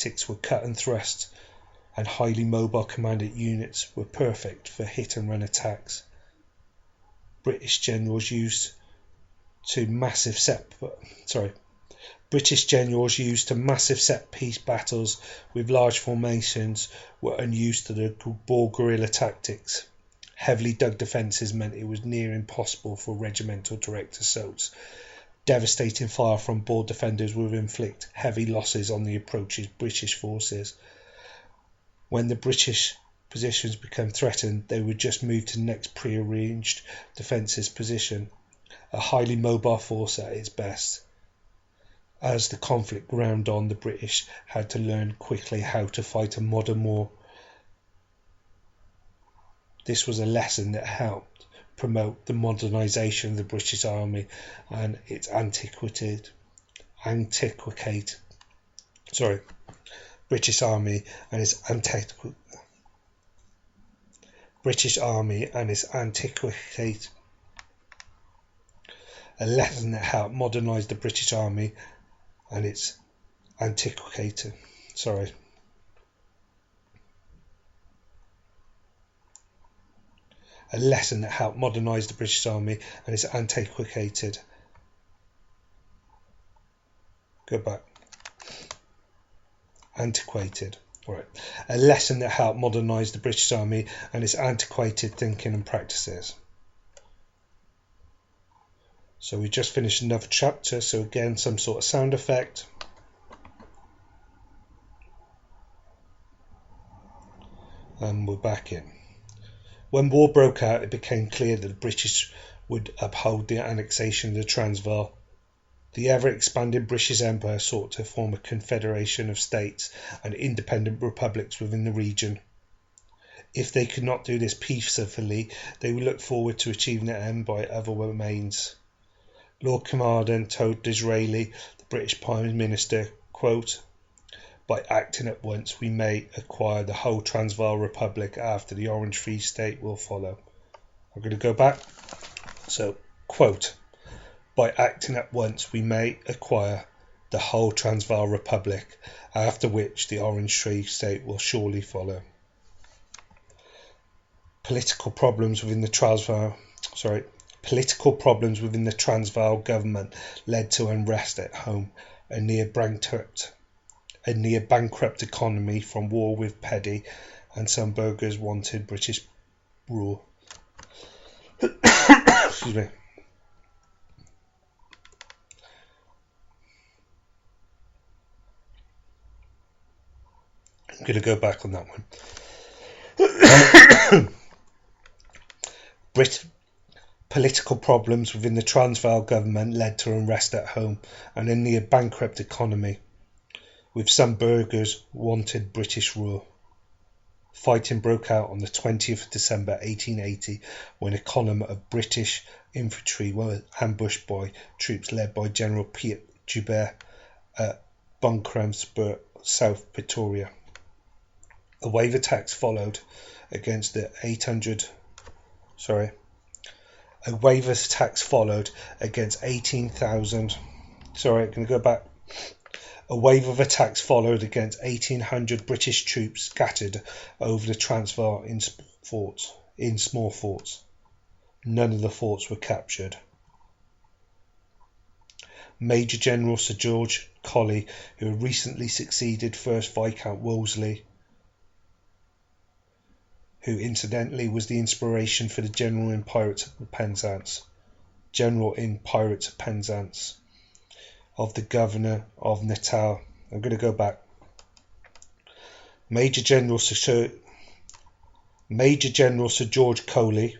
tactics were cut and thrust, and highly mobile commanded units were perfect for hit-and-run attacks. British generals used to massive set piece battles with large formations were unused to the Boer guerrilla tactics. Heavily dug defences meant it was near impossible for regimental direct assaults. Devastating fire from Boer defenders would inflict heavy losses on the approaching British forces. When the British positions became threatened, they would just move to the next pre-arranged defences position, a highly mobile force at its best. As the conflict ground on, the British had to learn quickly how to fight a modern war. This was a lesson that helped promote the modernisation of the British Army and its antiquated. Antiquated. Right. A lesson that helped modernise the British Army and its antiquated thinking and practices. So we just finished another chapter, so again some sort of sound effect. And we're back in. When war broke out, it became clear that the British would uphold the annexation of the Transvaal. The ever-expanding British Empire sought to form a confederation of states and independent republics within the region. If they could not do this peacefully, they would look forward to achieving the end by other means. Lord Carnarvon told Disraeli, the British Prime Minister, quote, "By acting at once we may acquire the whole Transvaal Republic after the Orange Free State will follow." I'm going to go back. So, quote, "By acting at once we may acquire the whole Transvaal Republic, after which the Orange Free State will surely follow." Political problems within the Transvaal government led to unrest at home, a near bankrupt economy from war with Petty, and some burghers wanted British rule. Excuse me. I'm going to go back on that one. Political problems within the Transvaal government led to unrest at home and a near bankrupt economy, with some burghers wanted British rule. Fighting broke out on the 20th of December 1880 when a column of British infantry were ambushed by troops led by General Piet Joubert at Buncombe Spur, South Pretoria. A wave of attacks followed against 18,000 A wave of attacks followed against 1,800 British troops scattered over the Transvaal in small forts. None of the forts were captured. Major General Sir George Colley, who had recently succeeded 1st Viscount Wolseley, who incidentally was the inspiration for the General in Pirates of Penzance, of the Governor of Natal. I'm going to go back. Major General Sir George Colley,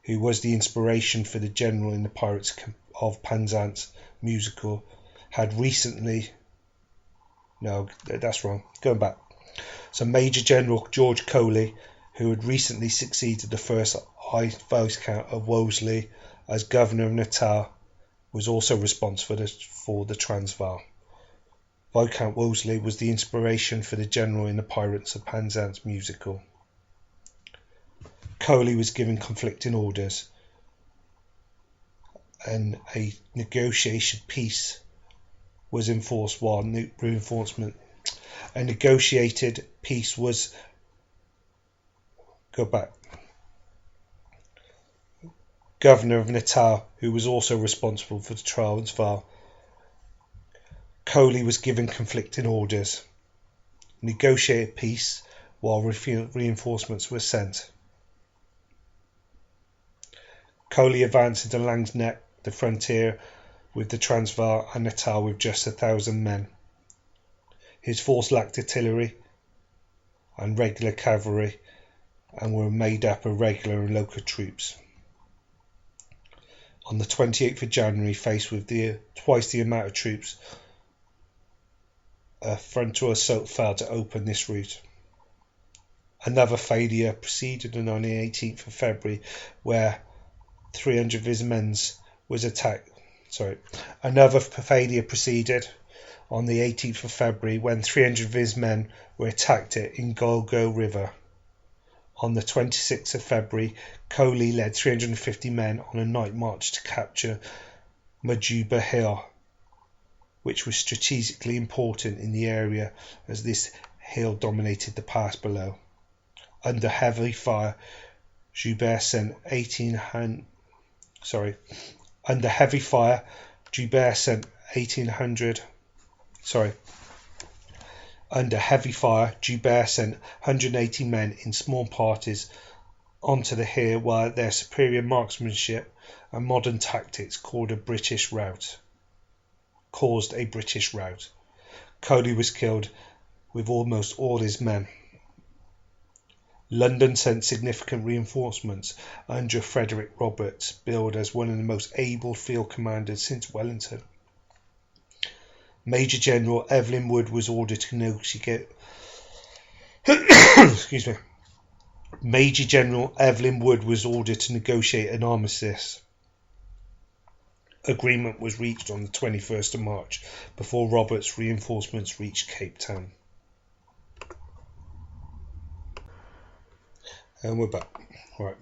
who was the inspiration for the General in the Pirates of Penzance musical, had recently... No, that's wrong. Going back. So Major General George Colley, who had recently succeeded the 1st Viscount of Wolseley as Governor of Natal, was also responsible for the Transvaal. Viscount Wolseley was the inspiration for the General in the Pirates of Penzance musical. Colley was given conflicting orders, and a negotiated peace was enforced while reinforcement A negotiated peace was Governor of Natal, who was also responsible for the Transvaal. Coley was given conflicting orders. Negotiated peace while reinforcements were sent. Coley advanced into Laing's Nek, the frontier with the Transvaal and Natal, with just 1,000 men. His force lacked artillery and regular cavalry and were made up of regular and local troops. On the 28th of January, faced with twice the amount of troops, a frontal assault failed to open this route. Another failure proceeded on the 18th of February, where 300 of his men was attacked. Another failure proceeded on the 18th of February, when 300 of his men were attacked at Ingolgo River. On the 26th of February, Coley led 350 men on a night march to capture Majuba Hill, which was strategically important in the area as this hill dominated the pass below. Under heavy fire, Joubert sent 1,800 Under heavy fire, Joubert sent 180 men in small parties onto the hill, while their superior marksmanship and modern tactics caused a British rout. Coley was killed with almost all his men. London sent significant reinforcements under Frederick Roberts, billed as one of the most able field commanders since Wellington. Major General Evelyn Wood was ordered to negotiate. Major General Evelyn Wood was ordered to negotiate an armistice. Agreement was reached on the 21st of March, before Roberts' reinforcements reached Cape Town. And we're back. Right.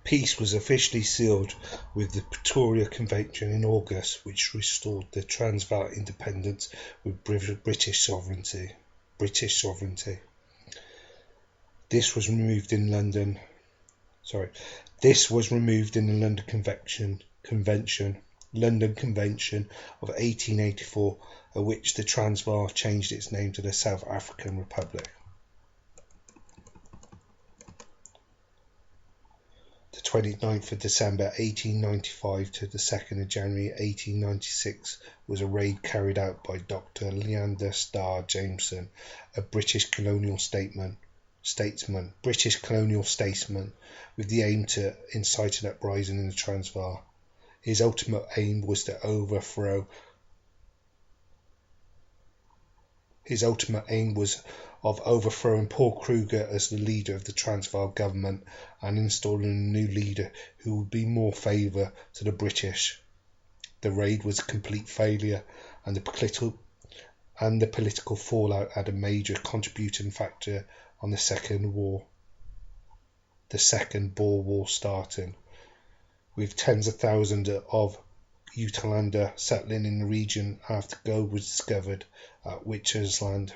Peace was officially sealed with the Pretoria Convention in August, which restored the Transvaal independence with British sovereignty. This was removed in the London Convention of 1884, at which the Transvaal changed its name to the South African Republic. The 29th of December 1895 to the 2nd of January 1896 was a raid carried out by Dr. Leander Starr Jameson, a British colonial statesman, with the aim to incite an uprising in the Transvaal. His ultimate aim was to overthrow overthrowing Paul Kruger as the leader of the Transvaal government and installing a new leader who would be more favourable to the British. The raid was a complete failure, and the political fallout had a major contributing factor on the Second Boer War starting, with tens of thousands of Uitlander settling in the region after gold was discovered at Witwatersrand.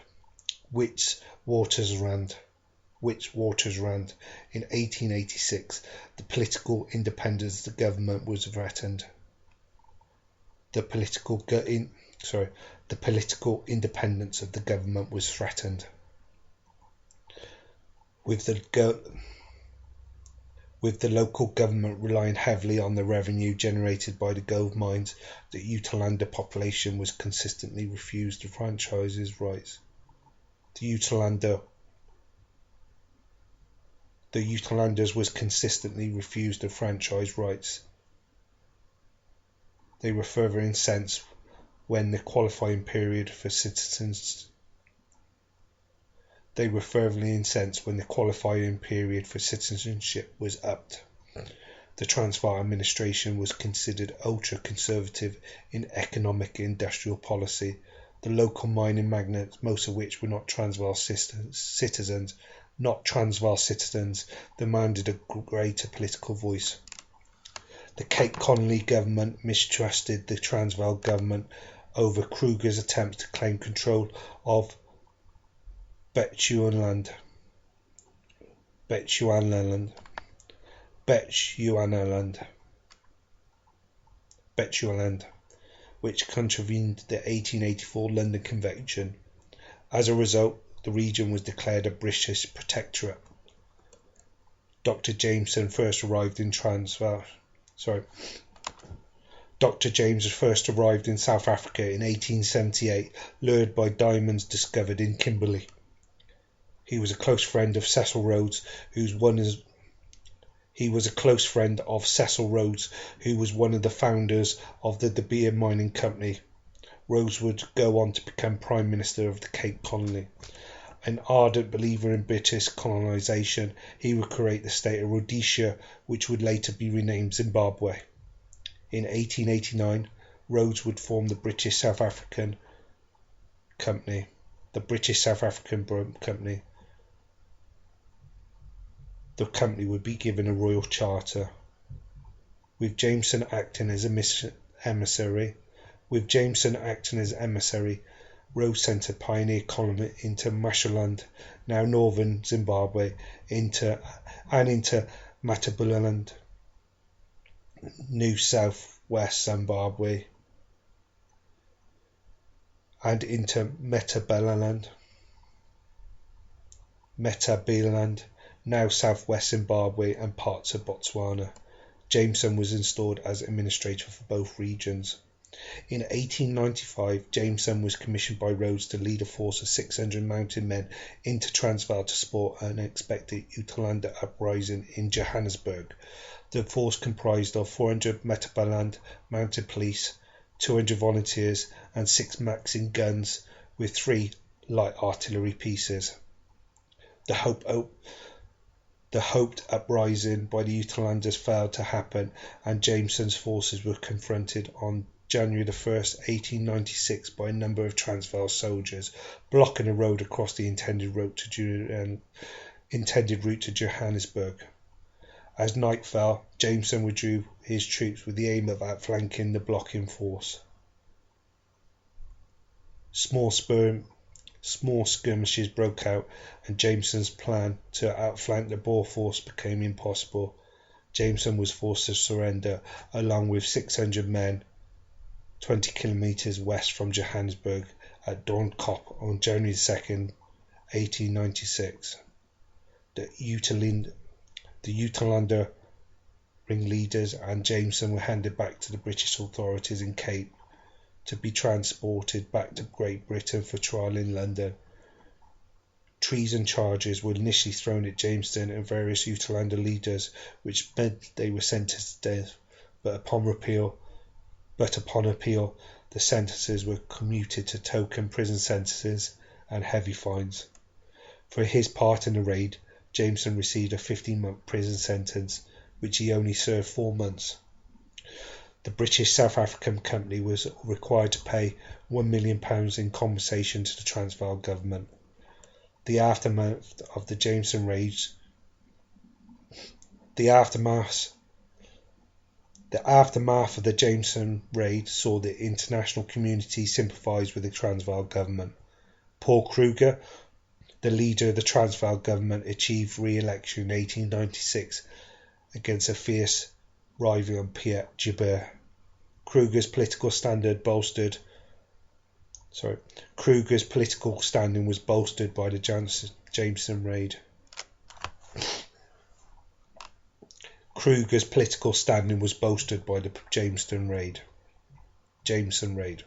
In 1886, the political independence of the government was threatened. The political independence of the government was threatened. With the local government relying heavily on the revenue generated by the gold mines, the Uitlander population was consistently refused the franchise rights. The Uitlanders was consistently refused the franchise rights. They were further incensed when the qualifying period for citizenship was upped. The Transvaal administration was considered ultra-conservative in economic and industrial policy. The local mining magnates, most of which were not Transvaal citizens, not Transvaal citizens, demanded a greater political voice. The Cape Colony government mistrusted the Transvaal government over Kruger's attempts to claim control of Bechuanaland, which contravened the 1884 London Convention. As a result, the region was declared a British protectorate. Dr. Jameson first arrived in South Africa in 1878, lured by diamonds discovered in Kimberley. He was a close friend of Cecil Rhodes, who was one of the founders of the De Beer Mining Company. Rhodes would go on to become Prime Minister of the Cape Colony. An ardent believer in British colonisation, he would create the state of Rhodesia, which would later be renamed Zimbabwe. In 1889, Rhodes would form the British South African Company. The company would be given a royal charter. With Jameson acting as emissary, Rhodes sent a pioneer column into Mashonaland, now northern Zimbabwe, into Matabeleland, New South West Zimbabwe, and into Matabeleland, now southwest Zimbabwe, and parts of Botswana. Jameson was installed as administrator for both regions. In 1895, Jameson was commissioned by Rhodes to lead a force of 600 mounted men into Transvaal to support an expected Uitlander uprising in Johannesburg. The force comprised of 400 Matabeleland mounted police, 200 volunteers, and 6 Maxim guns with 3 light artillery pieces. The hoped uprising by the Uitlanders failed to happen, and Jameson's forces were confronted on January 1st, 1896 by a number of Transvaal soldiers, blocking a road across the intended route to Johannesburg. As night fell, Jameson withdrew his troops with the aim of outflanking the blocking force. Small skirmishes broke out, and Jameson's plan to outflank the Boer force became impossible. Jameson was forced to surrender, along with 600 men, 20 kilometres west from Johannesburg at Doornkop on January 2nd, 1896. The Uitlander ringleaders and Jameson were handed back to the British authorities in Cape to be transported back to Great Britain for trial in London. Treason charges were initially thrown at Jameson and various Uitlander leaders, which meant they were sentenced to death, but upon appeal, the sentences were commuted to token prison sentences and heavy fines. For his part in the raid, Jameson received a 15-month prison sentence, which he only served 4 months. The British South African Company was required to pay £1 million in compensation to the Transvaal government. The aftermath of the Jameson raids The aftermath of the Jameson raid saw the international community sympathise with the Transvaal government. Paul Kruger, the leader of the Transvaal government, achieved re-election in 1896 against a fierce rival Piet Joubert. Kruger's political standing was bolstered by the Jameson raid. Jameson raid.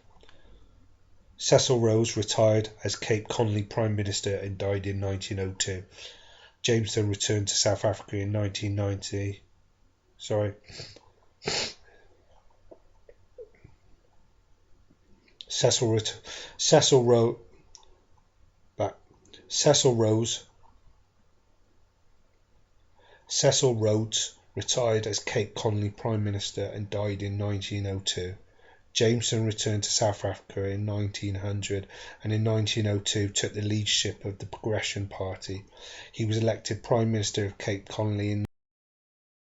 Cecil Rhodes retired as Cape Colony Prime Minister and died in 1902. Jameson returned to South Africa in 1990. Cecil Rhodes retired as Cape Colony Prime Minister and died in 1902. Jameson returned to South Africa in 1900 and in 1902 took the leadership of the Progression Party. He was elected Prime Minister of Cape Colony in